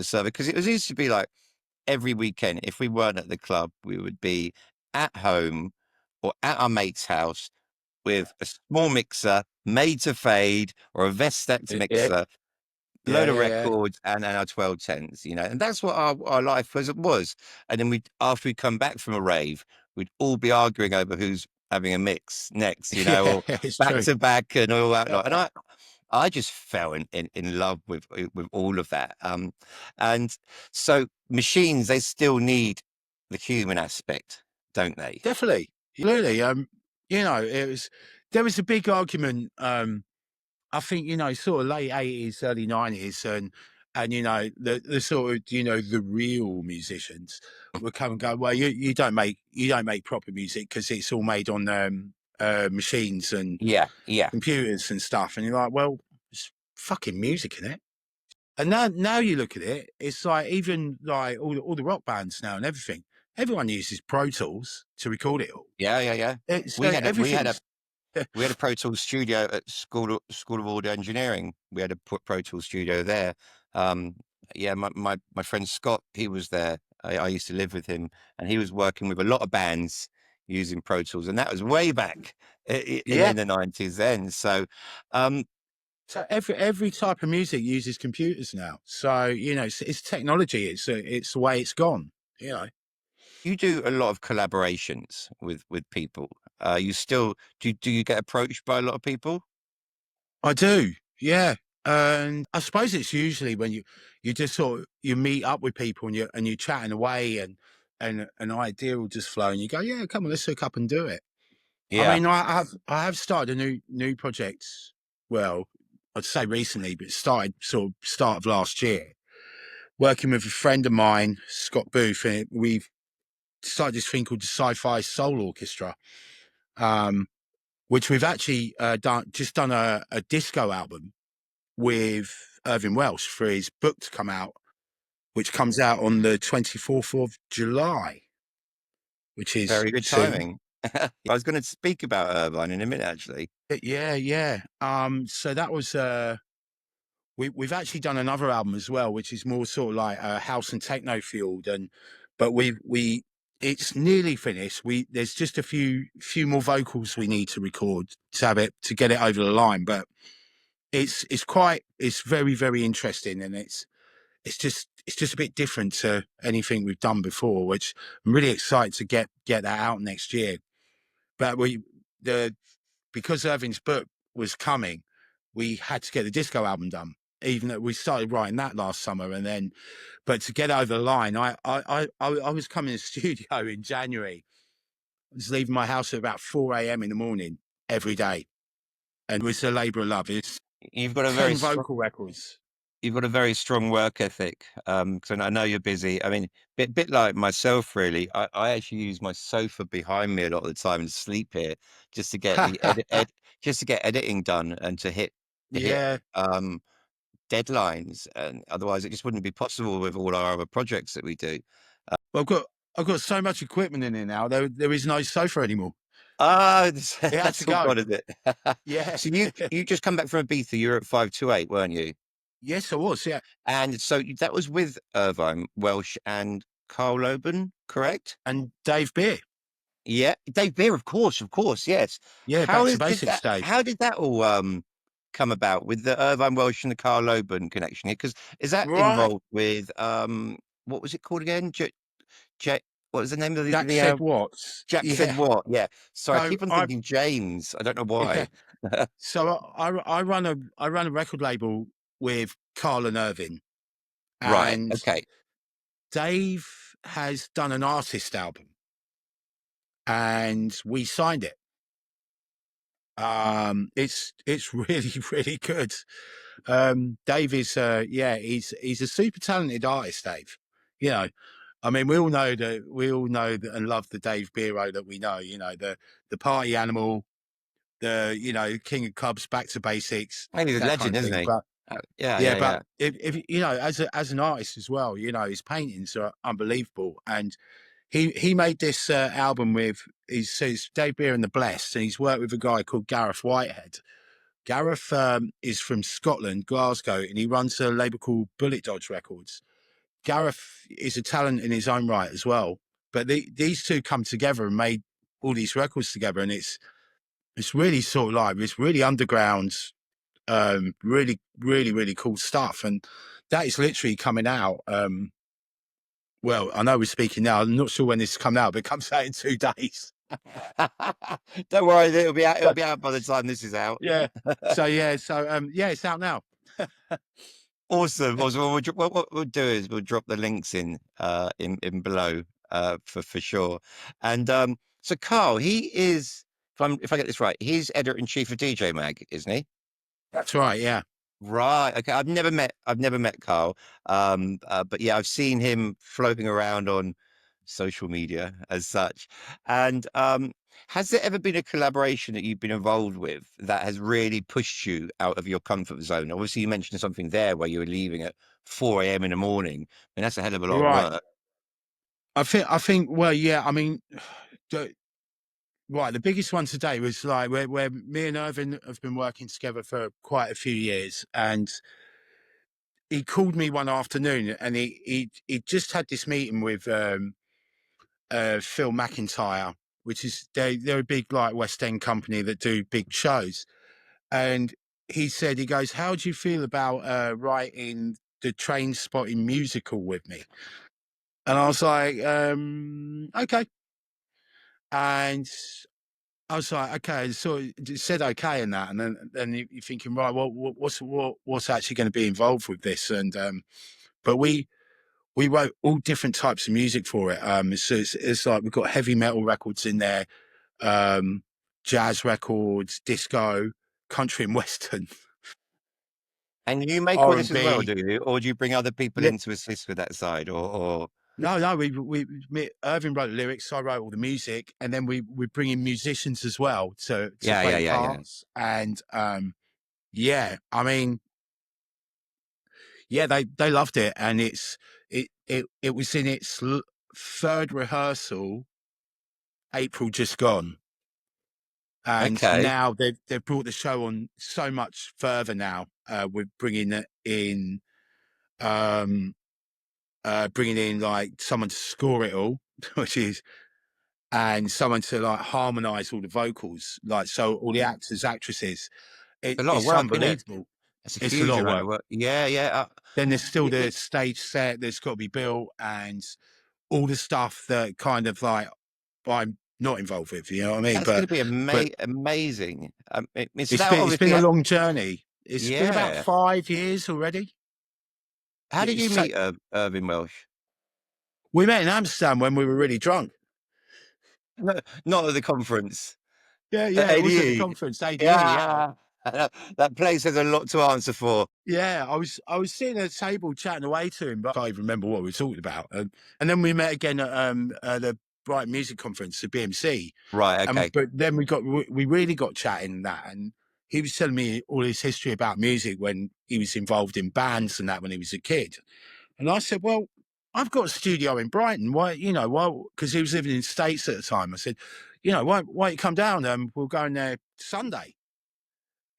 serve it, because it was used to be like every weekend, if we weren't at the club, we would be at home or at our mate's house with a small mixer made to fade or a Vestax Yeah, mixer, yeah, load of yeah, yeah. records and our 1210s, you know, and that's what our life was. And then after we come back from a rave, we'd all be arguing over who's having a mix next, you know, Yeah, or it's back true. to back and all that lot. And I just fell in love with all of that. And so machines, they still need the human aspect, don't they? Definitely, absolutely. You know, there was a big argument. I think, you know, sort of late 80s, early 90s, and and the sort of the real musicians would come and go, well, you don't make proper music because it's all made on machines and Yeah, yeah, computers and stuff, and you're like, well, it's fucking music in it. And now you look at it, it's like even like all the rock bands now and everything, everyone uses Pro Tools to record it all. yeah, yeah, yeah. It's We had a we had a everything's we had a Pro Tools studio at School of Audio Engineering. We had a Pro Tools studio there. Um, yeah, my friend Scott, he was there. I used to live with him, and he was working with a lot of bands using Pro Tools, and that was way back yeah. in the 90s then. So, um, So every type of music uses computers now. So it's technology. It's the way it's gone. you do a lot of collaborations with people. You still do you get approached by a lot of people? I do. Yeah, and I suppose it's usually when you just sort of you meet up with people and you're chatting away and an idea will just flow and you go, yeah, come on, let's hook up and do it. I Yeah, mean, I have started a new project. Well, I'd say recently, but it started sort of start of last year. Working with a friend of mine, Scott Booth, and we've started this thing called the Sci-Fi Soul Orchestra, which we've actually done a disco album with Irvine Welsh for his book to come out, which comes out on the 24th of July, which is very good soon. timing. I was going to speak about Irvine in a minute, actually. Yeah, yeah. So that was we've actually done another album as well, which is more sort of like a house and techno field, but we it's nearly finished. There's just a few more vocals we need to record to have it to get it over the line, but it's very very interesting, and it's just a bit different to anything we've done before, which I'm really excited to get that out next year. But the because Irving's book was coming, we had to get the disco album done. Even though we started writing that last summer, but to get over the line, I was coming to the studio in January. I was leaving my house at about 4 a.m. in the morning every day, and it was a labour of love. It's You've got a very 10 strong vocal records. you've got a very strong work ethic. Because I know you're busy. I mean, bit like myself, really. I actually use my sofa behind me a lot of the time and sleep here just to get the just to get editing done and to hit Yeah. deadlines. And otherwise, it just wouldn't be possible with all our other projects that we do. Well, I've got so much equipment in here now. There is no sofa anymore. Ah, It had to that's all go. gone, is it? Yeah. So you just come back from Ibiza. You were at 528, weren't you? Yes, I was. Yeah. And so that was with Irvine Welsh and Carl Loban, correct? And Dave Beer. Yeah, Dave Beer, of course, yes. Yeah. How Back to did basics, that? Dave. How did that all come about with the Irvine Welsh and the Carl Loban connection here? Because is that Right. involved with what was it called again? What was the name of Jack the said what? Jack said Yeah. what? Yeah. So I So keep on I thinking James. I don't know yeah. why. So I run a record label with Carl and Irvin, Right. and Okay. Dave has done an artist album, and we signed it. It's really really good. Dave is he's a super talented artist. Dave, you know, I mean, we all know that and love the Dave Biro that we know. The party animal, the king of clubs, back to basics, I mean, he's a that kind legend, of isn't thing. he? But Yeah, yeah, yeah, but yeah. if as an artist as well, his paintings are unbelievable, and he made this album with his Dave Beer and the Blessed, and he's worked with a guy called Gareth Whitehead. Gareth is from Scotland, Glasgow, and he runs a label called Bullet Dodge Records. Gareth is a talent in his own right as well, but these two come together and made all these records together, and it's really sort of like it's really underground, really really really cool stuff, and that is literally coming out. Well, I know we're speaking now. I'm not sure when this is coming out, but it comes out in 2 days. Don't worry, it'll be out. It'll So, be out by the time this is out. yeah. So it's out now. Awesome. Awesome. Well, what we'll do is we'll drop the links in below for sure. And so Carl, he is if I get this right, he's editor in chief of DJ Mag, isn't he? That's right. Yeah. Right. Okay. I've never met Carl. But yeah, I've seen him floating around on social media as such. And has there ever been a collaboration that you've been involved with that has really pushed you out of your comfort zone? Obviously, you mentioned something there where you were leaving at 4 a.m. in the morning, and that's a hell of a lot of Right. work. I think. Well, yeah. I mean, the, right. The biggest one today was like where me and Irvin have been working together for quite a few years, and he called me one afternoon, and he just had this meeting with Phil McIntyre, which is they're a big like West End company that do big shows, and he goes, "How do you feel about writing the Trainspotting musical with me?" And I was like, "Okay." And I was like, "Okay." So it said okay in that, and then you're thinking, right, well, what's actually going to be involved with this? And but we wrote all different types of music for it. So it's like we've got heavy metal records in there, um, jazz records, disco, country and western, And you make all R and this as well, B. do you? Or do you bring other people Li- in to assist with that side? Or no, Irving wrote the lyrics, I wrote all the music, and then we bring in musicians as well to yeah, play yeah, the yeah, yeah. parts. And yeah, I mean, yeah, they loved it, and it was in its third rehearsal, April just gone. And Okay. now they've brought the show on so much further now. With um, bringing in like someone to score it all, which is and someone to like harmonize all the vocals, like so all the actors, actresses. A lot of It's work, isn't it? unbelievable. It's a It's a huge lot of amount work. of work. Yeah, yeah. Then there's still Y- the stage set that's got to be built and all the stuff that kind of like I'm not involved with. You know what I mean? that's going to be But amazing. So that it's been obviously, a long journey. It's been about yeah. 5 years already. How did It's you so, meet Irvin Welsh? we met in Amsterdam when we were really drunk. No, not at the conference Yeah, at yeah, it was at the ADE. conference, ADE. Yeah, Yeah, that place has a lot to answer for. yeah. I was sitting at a table chatting away to him, but I can't even remember what we were talking about. And then we met again at the Brighton Music Conference, the BMC. Right. Okay. But then we really got chatting and that, and he was telling me all his history about music when he was involved in bands and that when he was a kid. And I said, well, I've got a studio in Brighton. Why, why? Because he was living in the States at the time. I said, why don't you come down? We'll go in there Sunday.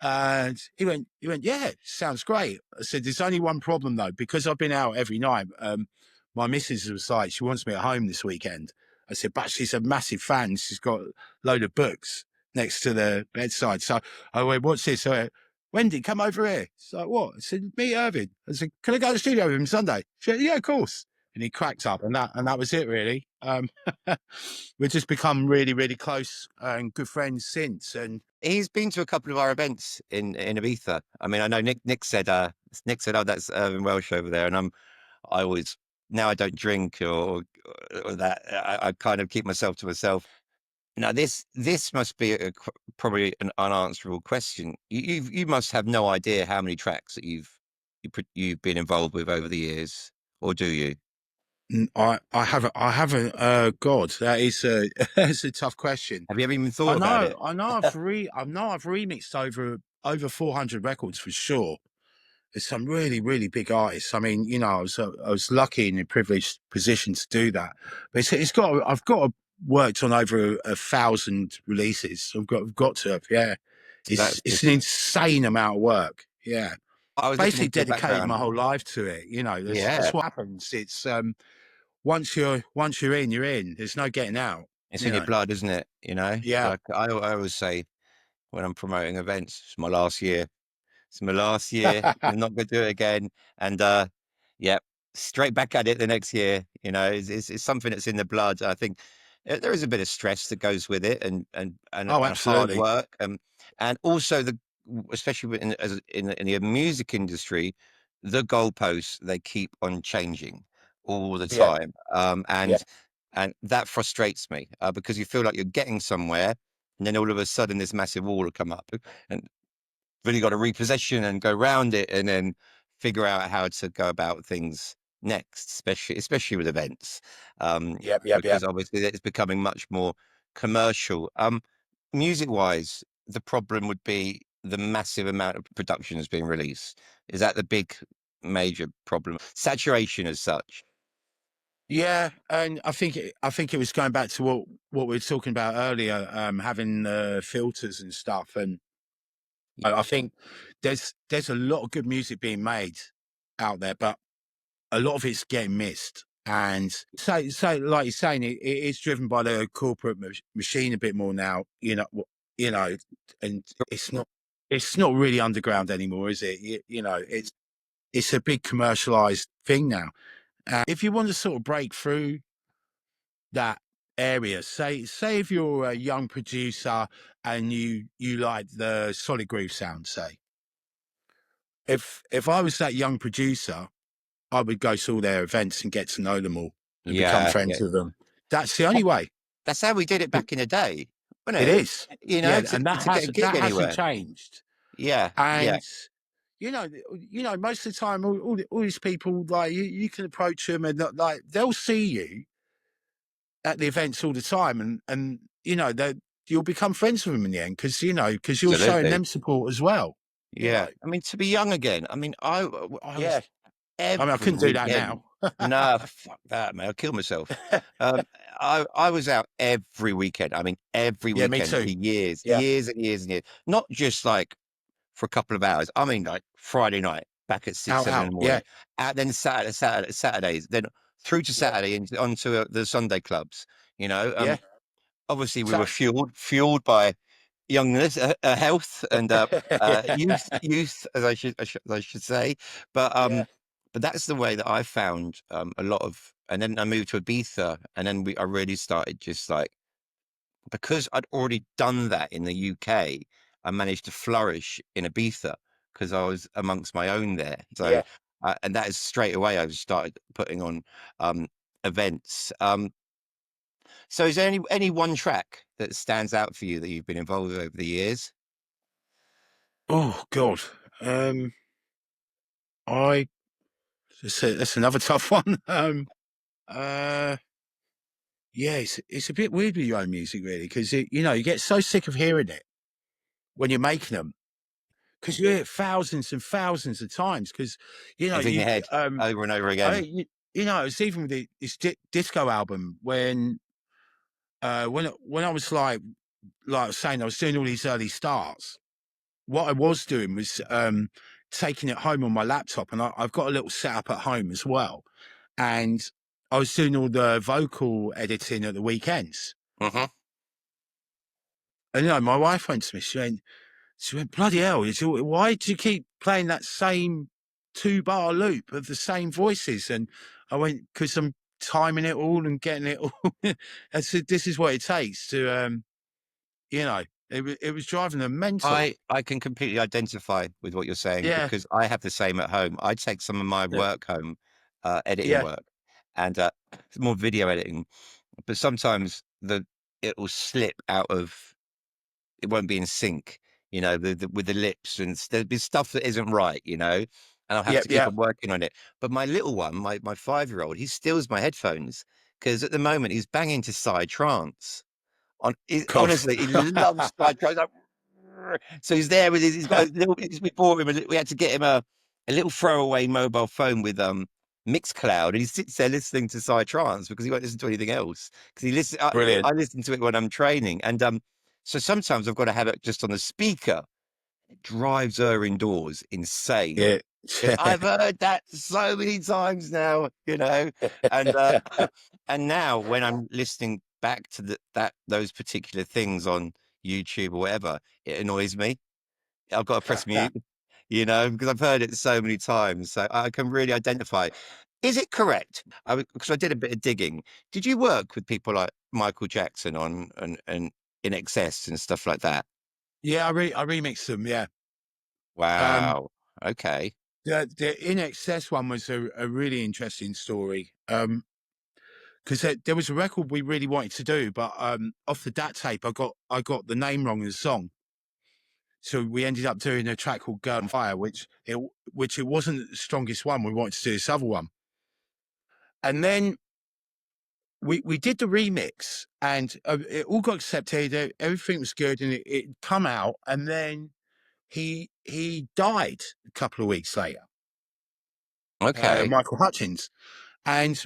And he went, yeah, sounds great. I said, there's only one problem though, because I've been out every night. My missus was like, she wants me at home this weekend. I said, but she's a massive fan. She's got a load of books next to the bedside. So I went, what's this? Wendy, come over here. She's like, what? I said, meet Irvin. I said, can I go to the studio with him Sunday? She said, yeah, of course. And he cracked up, and that was it, really. We've just become really, really close and good friends since. And He's been to a couple of our events in Ibiza. I mean, I know Nick said, oh, that's Irvin Welsh over there, and I always now I don't drink or that. I kind of keep myself to myself. Now this must be probably an unanswerable question. You must have no idea how many tracks that you've been involved with over the years, or do you? I haven't. God, that is a that's a tough question. Have you ever even I thought about know, it? I know. I know I've remixed over 400 records for sure. There's some really, really big artists. I mean, I was lucky in a privileged position to do that. But I've got worked on over 1,000 releases. I've got to have, yeah. It's That's it's an just. insane amount of work. Yeah, I was looking basically into your dedicated my background. whole life to it. That's Yeah, what happens. It's once you're in, you're in. There's no getting out. it's You in your know. blood, isn't it? You know, Yeah. like I always say when I'm promoting events, it's my last year. It's my last year. I'm not going to do it again. And yeah, straight back at it the next year. You know, it's something that's in the blood. I think there is a bit of stress that goes with it, Oh, and hard absolutely. work, and also especially in the music industry, the goalposts they keep on changing all the Yeah. time, Yeah. and that frustrates me because you feel like you're getting somewhere, and then all of a sudden this massive wall will come up, and really got to repossession and go around it and then figure out how to go about things next, especially with events, Yep. because obviously it's becoming much more commercial. Music wise, the problem would be the massive amount of production that's being released. Is that the big major problem? Saturation as such. Yeah, and I think it was going back to what we were talking about earlier, having filters and stuff, and I think there's a lot of good music being made out there, but a lot of it's getting missed. And so like you're saying, it is driven by the corporate machine a bit more now. You know, and it's not really underground anymore, is it? You know, it's a big commercialized thing now. If you want to sort of break through that area, say if you're a young producer and you like the solid groove sound, say if I was that young producer, I would go to all their events and get to know them all and become Yeah, friends yeah. with them. That's the only way. That's how we did it back in the day, wasn't It it? is. You know, Yeah, and to get a gig that hasn't anywhere. changed. Yeah, yeah. And most of the time, all these people, like you can approach them and like they'll see you at the events all the time, and you'll become friends with them in the end because you're showing Absolutely. them support as well. You Yeah. know, I mean, to be young again, I mean, I yeah. was I mean, I every couldn't do that now. weekend. No, fuck that, man. I'll kill myself. Um, I was out every weekend. I mean, every Yeah, me weekend for too. years, Yeah, years and years and years. Not just like for a couple of hours. I mean, like Friday night, back at six, seven in out. the Yeah, morning. Out then Saturdays, then through to yeah, Saturday and onto the Sunday clubs. You know, yeah. obviously we So, were fueled by youngness, health, and youth, as I should say. But yeah, but that's the way that I found a lot of. And then I moved to Ibiza, and then I really started just like because I'd already done that in the UK. I managed to flourish in Ibiza because I was amongst my own there. So yeah. and that is straight away I started putting on um, events. So is there any one track that stands out for you that you've been involved with over the years? Oh God. I that's another tough one. Uh, yeah, it's a bit weird with your own music, really, because you get so sick of hearing it when you're making them, because you hear it thousands and thousands of times. Because It's in your head over and over I again. it's even with this disco album when I was like I was saying, I was doing all these early starts. What I was doing was taking it home on my laptop, and I've got a little setup at home as well. And I was doing all the vocal editing at the weekends. Hmm. And my wife went to me. She went, bloody hell! Why do you keep playing that same 2-bar loop of the same voices? And I went, because I'm timing it all and getting it all. I said, this is what it takes to, it was driving them mental. I can completely identify with what you're saying Yeah, because I have the same at home. I take some of my yeah, work home, editing yeah, work, and it's more video editing. But sometimes it will slip out of. It won't be in sync, with the lips, and there'll be stuff that isn't right, and I'll have yeah, to keep yeah. on working on it. But my little one, my 5-year-old, he steals my headphones because at the moment he's banging to side trance. God. Honestly, he loves side trance. Like, so he's there with he's got a little. We bought him. We had to get him a little throwaway mobile phone with Mixcloud, and he sits there listening to side trance because he won't listen to anything else. Because he listen, Brilliant. I listen to it when I'm training, and so sometimes I've got to have it just on the speaker. It drives her indoors insane. Yeah. 'Cause I've heard that so many times now, and and now when I'm listening back to those particular things on YouTube or whatever, it annoys me. I've got to press mute, because I've heard it so many times. So I can really identify. Is it correct? Because I did a bit of digging. Did you work with people like Michael Jackson on and In Excess and stuff like that? Yeah, I remixed them, yeah. Um, Wow. Okay. the In Excess one was a really interesting story. Because there was a record we really wanted to do, but off the DAT tape, I got the name wrong of the song. So we ended up doing a track called Girl on Fire, which it wasn't the strongest one. We wanted to do this other one. And then we did the remix, and it all got accepted. Everything was good, and it come out. And then he died a couple of weeks later, Okay. Michael Hutchins. And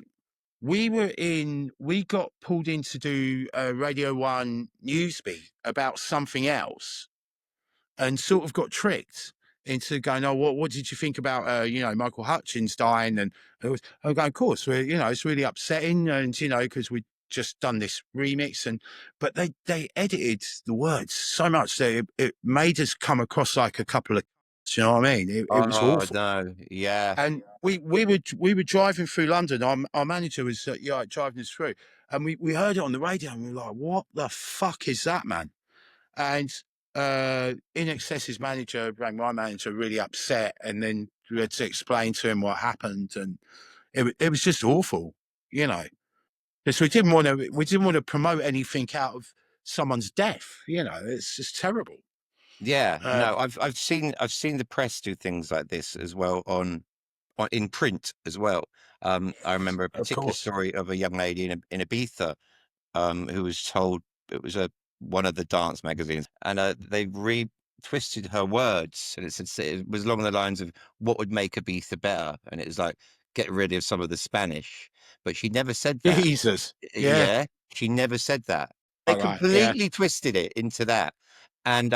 we got pulled in to do a Radio 1 newsbeat about something else, and sort of got tricked into going, oh, what did you think about, Michael Hutchins dying? And I go, of course, it's really upsetting. And, because we'd just done this remix, but they edited the words so much that it made us come across like a couple of, do you know what I mean? It was Oh awful. no. Yeah. And we were driving through London. Our manager was driving us through, and we heard it on the radio, and we were like, "What the fuck is that, man?" And In Excess's manager rang my manager, really upset, and then we had to explain to him what happened, and it was just awful, because we didn't want to promote anything out of someone's death. It's just terrible. Yeah. Uh, No, I've seen the press do things like this as well on in print as well. I remember a of particular course, story of a young lady in Ibiza, who was told it was one of the dance magazines, and they twisted her words, and it was along the lines of what would make Ibiza better, and it was like get rid of some of the Spanish, but she never said that. Jesus, yeah, Yeah, she never said that. They all right, yeah, completely twisted it into that, and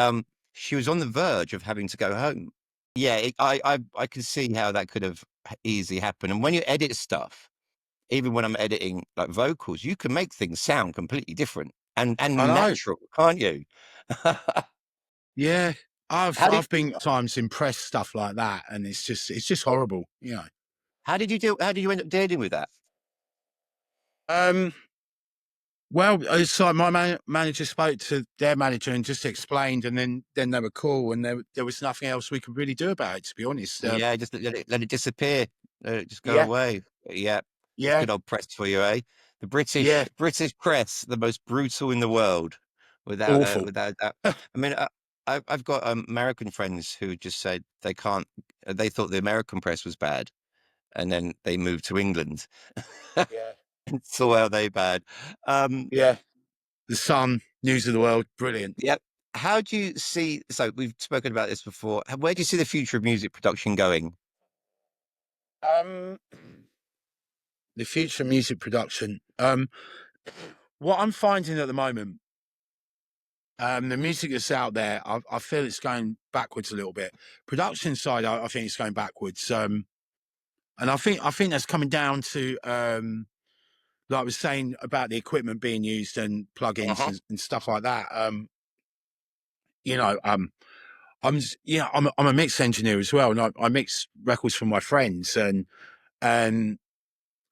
she was on the verge of having to go home. Yeah, I can see how that could have easily happened. And when you edit stuff, even when I'm editing like vocals, you can make things sound completely different I and know. natural, can't you? Yeah, How did I've been times impressed stuff like that, and it's just horrible. how did you end up dealing with that? Um, well, it's like my manager spoke to their manager and just explained, and then they were cool, and there was nothing else we could really do about it, to be honest. Yeah, just let it disappear. Let it just go Yeah, away. Yeah, it's yeah, good old press for you, eh? The yeah, British press, the most brutal in the world, awful. without that. I mean, I've got American friends who just said they can't. They thought the American press was bad, and then they moved to England. Yeah, And saw how they bad. Um, yeah. The Sun, News of the World, brilliant. yeah. How do you see? So we've spoken about this before. Where do you see the future of music production going? Um, the future of music production. What I'm finding at the moment, the music that's out there, I feel it's going backwards a little bit. Production side, I think it's going backwards. And I think that's coming down to like I was saying about the equipment being used and plugins Uh-huh. and stuff like that. You know, I'm I'm a mix engineer as well, and I mix records for my friends, and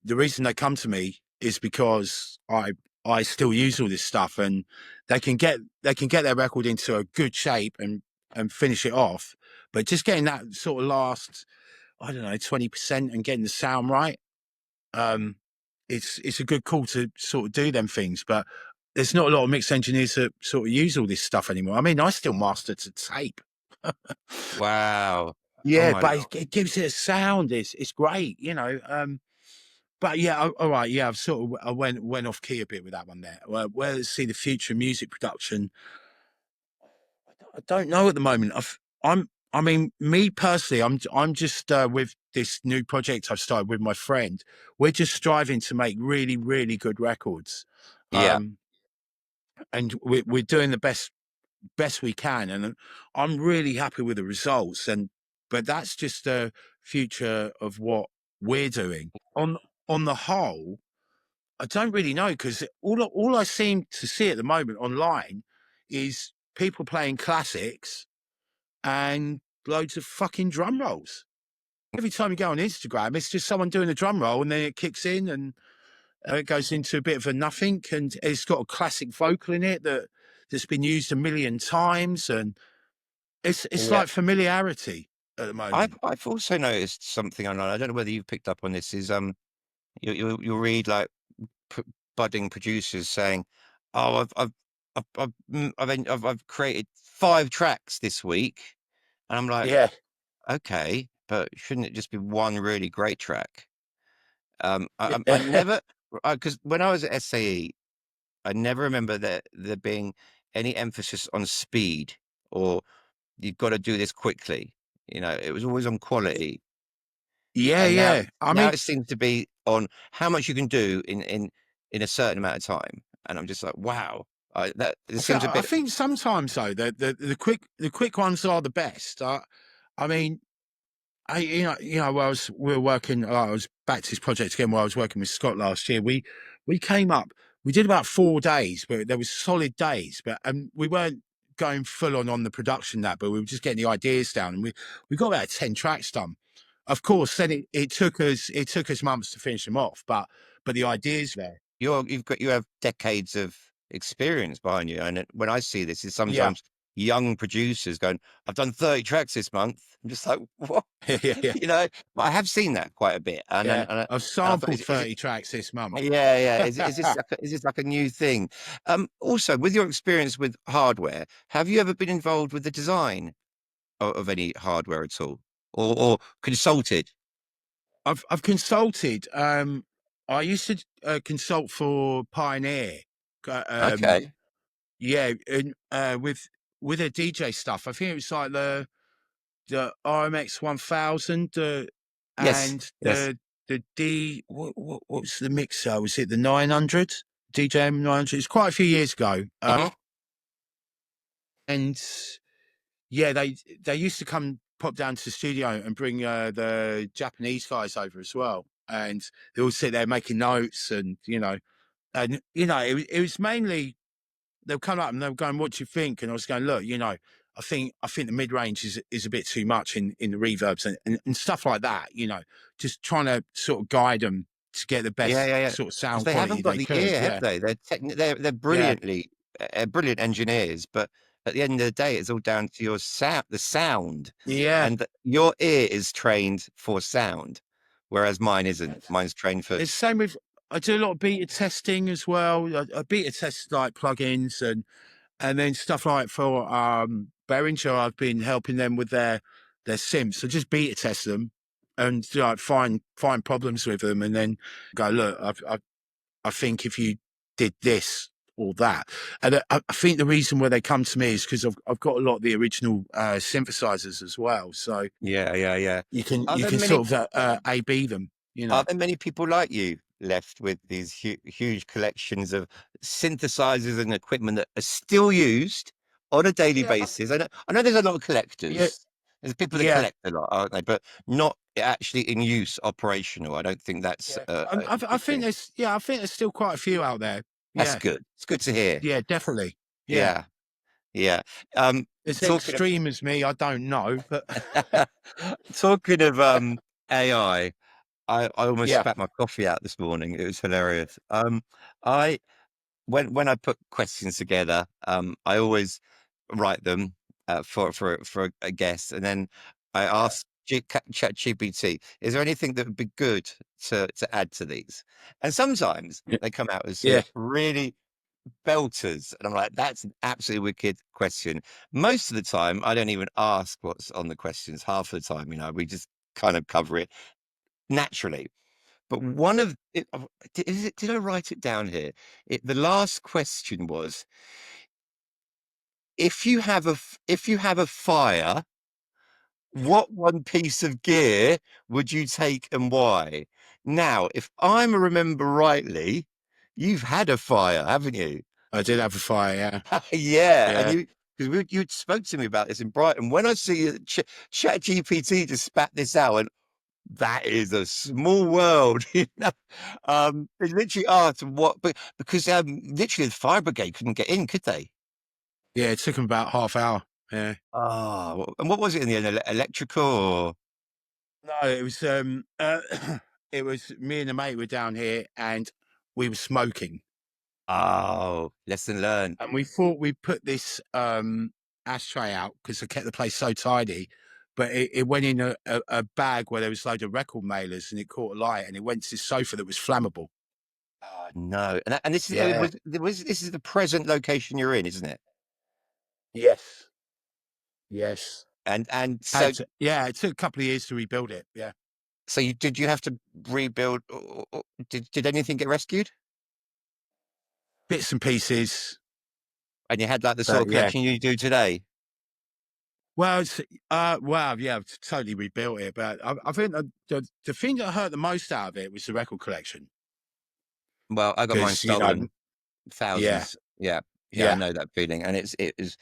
the reason they come to me is because I still use all this stuff, and they can get their record into a good shape and finish it off, but just getting that sort of last, I don't know, 20% and getting the sound right. Um, it's a good call to sort of do them things, but there's not a lot of mix engineers that sort of use all this stuff anymore. I mean, I still master to tape. Wow. Oh Yeah, my but lord. it gives it a sound. It's great. But yeah, all right, yeah, I went off key a bit with that one there. Where to see the future of music production? I don't know at the moment. I mean, me personally, I'm just with this new project I've started with my friend. We're just striving to make really, really good records, Yeah. um, and we're doing the best we can, and I'm really happy with the results. But that's just the future of what we're doing. On the whole, I don't really know because all I seem to see at the moment online is people playing classics and loads of fucking drum rolls. Every time you go on Instagram, it's just someone doing a drum roll and then it kicks in and it goes into a bit of a nothing, and it's got a classic vocal in it that's been used a million times, and it's Yeah. like familiarity at the moment. I've also noticed something online. I don't know whether you've picked up on this. Is you'll read like p budding producers saying, "Oh, I've created 5 tracks this week, and I'm like, Yeah. okay, but shouldn't it just be one really great track? I never, because when I was at SAE, I never remember there being any emphasis on speed or you've got to do this quickly. You know, it was always on quality. Yeah, And yeah. I now mean, it seems to be on how much you can do in a certain amount of time. And I'm just like, wow, that it seems a I bit. think sometimes though the quick ones are the best. I mean, we were working. I was back to this project again where I was working with Scott last year. We came up. We did about 4 days, but there was solid days. But we weren't going full on the production but we were just getting the ideas down, and we got about 10 tracks done. Of course, then it took us months to finish them off, but the ideas there. You have decades of experience behind you, and when I see this, is Yeah, sometimes young producers going, "I've done 30 tracks this month." I'm just like, "What?" yeah, yeah, You know. But I have seen that quite a bit, and then yeah. I've and I thought, sampled is it? 30 tracks this month. Yeah, yeah. Is this like a new thing? Also, with your experience with hardware, have you ever been involved with the design of any hardware at all, or consulted? I've consulted. I used to consult for Pioneer. Um, Okay. yeah, and with the DJ stuff. I think it was like the RMX 1000 Yes. and Yes. the D. What was the mixer? Was it the 900? DJM 900. It's quite a few years ago. Mhm. And yeah, they used to come pop down to the studio and bring the Japanese guys over as well, and they all sit there making notes, and it was mainly they'll come up and they'll go, "What do you think?" And I was going, "Look, I think the mid range is a bit too much in the reverbs and stuff like that. Just trying to sort of guide them to get the Yeah, best yeah, yeah. sort of Because sound they haven't quality got they the could." ear, have Yeah, they? They're yeah, brilliantly brilliant engineers, but at the end of the day, it's all down to your the sound, yeah. and your ear is trained for sound, whereas mine isn't. Mine's trained for. It's the same with I do a lot of beta testing as well. I beta test like plugins and then stuff like for Behringer, I've been helping them with their synths. So just beta test them and like find problems with them, and then go, look, I think if you did this or that, and I think the reason where they come to me is because I've got a lot of the original synthesizers as well, so Yeah, yeah, yeah. you can Are you there can many sort of A B them, are there many people like you left with these huge collections of synthesizers and equipment that are still used on a daily Yeah, basis? I know there's a lot of yeah, collectors. There's people that yeah. collect a lot, aren't they? But not actually in use, operational. I don't think that's Yeah, a I big think thing. there's still quite a few out there. That's Yeah, good. It's good to hear. yeah, definitely. Yeah, Yeah, yeah. Um, as talking extreme as me, I don't know, but of talking of AI, I almost yeah, spat my coffee out this morning. It was hilarious. I when I put questions together, I always write them for a guest, and then I ask ChatGPT, "Is there anything that would be good to add to these?" And sometimes yeah, they come out with some yeah, really belters, and I'm like, "That's an absolutely wicked question." Most of the time, I don't even ask what's on the questions. Half of the time, we just kind of cover it naturally. But one of it, did I write it down here? The last question was, if you have a fire, what one piece of gear would you take and why? Now, if I remember rightly, you've had a fire, haven't you? I did have a fire. Yeah, Yeah, and yeah, because you spoke to me about this in Brighton. When I see Chat GPT just spat this out, and that is a small world, They literally asked what, but because literally the fire brigade couldn't get in, could they? yeah. It took them about half hour. Yeah, Oh, and what was it in the end? Electrical or? no, it was it was me and the mate were down here and we were smoking. Oh, lesson learned. And we thought we'd put this ashtray out because I kept the place so tidy. But it went in a bag where there was loads of record mailers and it caught a light and it went to this sofa that was flammable. Oh, no. And this is Yeah. this is the present location you're in, isn't it? Yes. Yes. And so Yeah, it took a couple of years to rebuild it. Yeah. so did you have to rebuild? Did anything get rescued? Bits and pieces. And you had like the sort But of yeah. collection you do today? Well, yeah, I've totally rebuilt it. But I think the thing that hurt the most out of it was the record collection. Well, I got mine Because, you know, stolen. yeah, Thousands. Yeah. Yeah, I yeah, know that feeling. And it was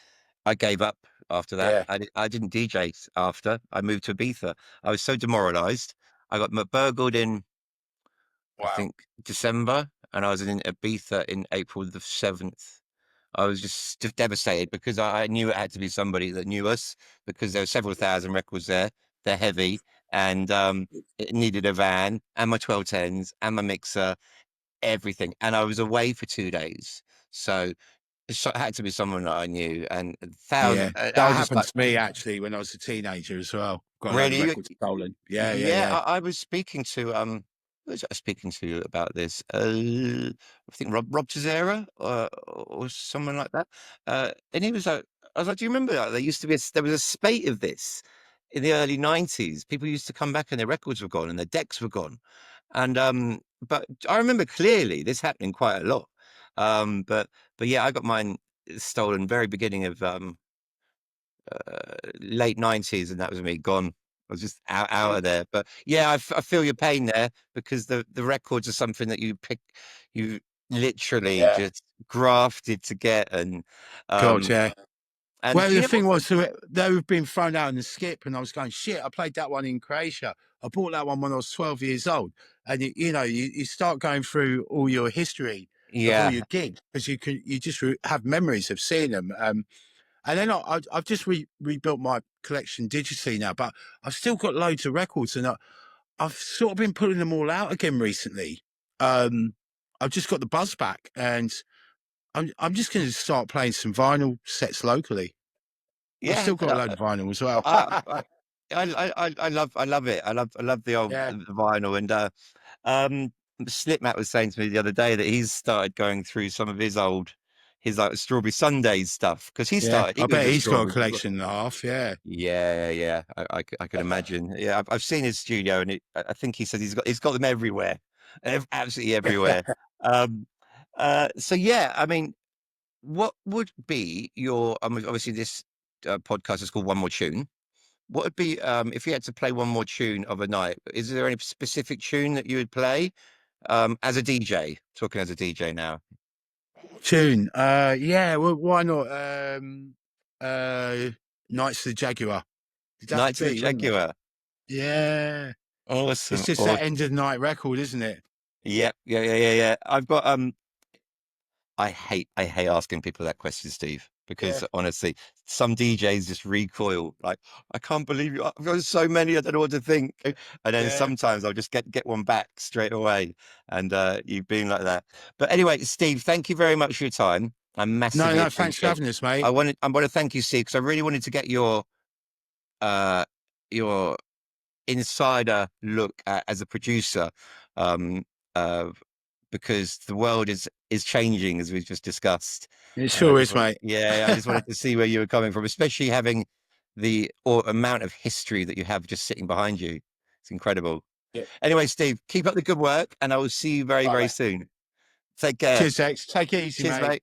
I gave up after that. yeah. I didn't DJ after. I moved to Ibiza. I was so demoralized. I got burgled in, I Wow. think, December, and I was in Ibiza in April the 7th. I was just devastated because I knew it had to be somebody that knew us, because there were several thousand records there. They're heavy, and it needed a van and my 1210s and my mixer, everything. And I was away for 2 days. So it had to be someone that I knew. And Yeah. I That was just happened like, to me actually when I was a teenager as well. Got a load of really? records stolen. Yeah, yeah, Yeah, yeah. I was speaking to who was I speaking to about this? I think Rob Tezera, or someone like that. And he was like, I was like, do you remember that? There used to be there was a spate of this in the early 90s. People used to come back and their records were gone and their decks were gone. And but I remember clearly this happening quite a lot. But yeah, I got mine stolen very beginning of late 90s, and that was me gone. I was just out of there. But yeah, I feel your pain there, because the records are something that you literally Yeah. just grafted to get. God, Um yeah. and Well, you the know what? thing was, they were being thrown out in the skip, and I was going, shit, I played that one in Croatia. I bought that one when I was 12 years old. And, you start going through all your history of all Yeah, your gigs, because you just have memories of seeing them. And then I've just rebuilt my collection digitally now, but I've still got loads of records, and I've sort of been pulling them all out again recently. I've just got the buzz back, and I'm just going to start playing some vinyl sets locally. I've yeah. still got a load of vinyl as well. I, I, I love it. I love the old Yeah, the vinyl. And Slipmat was saying to me the other day that he's started going through some of his like Strawberry Sundays stuff, because yeah. he I was bet a he's got a strawberry. collection and a half. Yeah, Yeah, yeah. I can imagine. Yeah, I've seen his studio, and I think he says he's got them everywhere, absolutely everywhere. Um, so yeah, I mean, what would be your? I mean, obviously this podcast is called One More Tune. What would be if you had to play one more tune of a night? Is there any specific tune that you would play as a DJ? Talking as a DJ now. tune. Yeah. Well, why not? Knights of the Jaguar. It'd have to Night to the be, wouldn't it? Jaguar. Yeah. It's Awesome. just that end of the night record, isn't it? Yep. Yeah. I've got I hate asking people that question, Steve, Yeah. because honestly, some DJs just recoil like, I can't believe you. I've got so many, I don't know what to think. And then Yeah. sometimes I'll just get one back straight away. And you've been like that. But anyway, Steve, thank you very much for your time. I No, massively no. Thanks for appreciate it. having us, mate. I want to thank you, Steve, because I really wanted to get uh your insider look as a producer, um uh because the world is changing, as we've just discussed. It And sure is, mate. yeah, I just wanted to see where you were coming from, especially having the amount of history that you have just sitting behind you. It's incredible. Yeah. Anyway, Steve, keep up the good work, and I will see you very, Right, very mate. soon. Take care. Cheers, Dex. Take it easy, Cheers, mate. mate.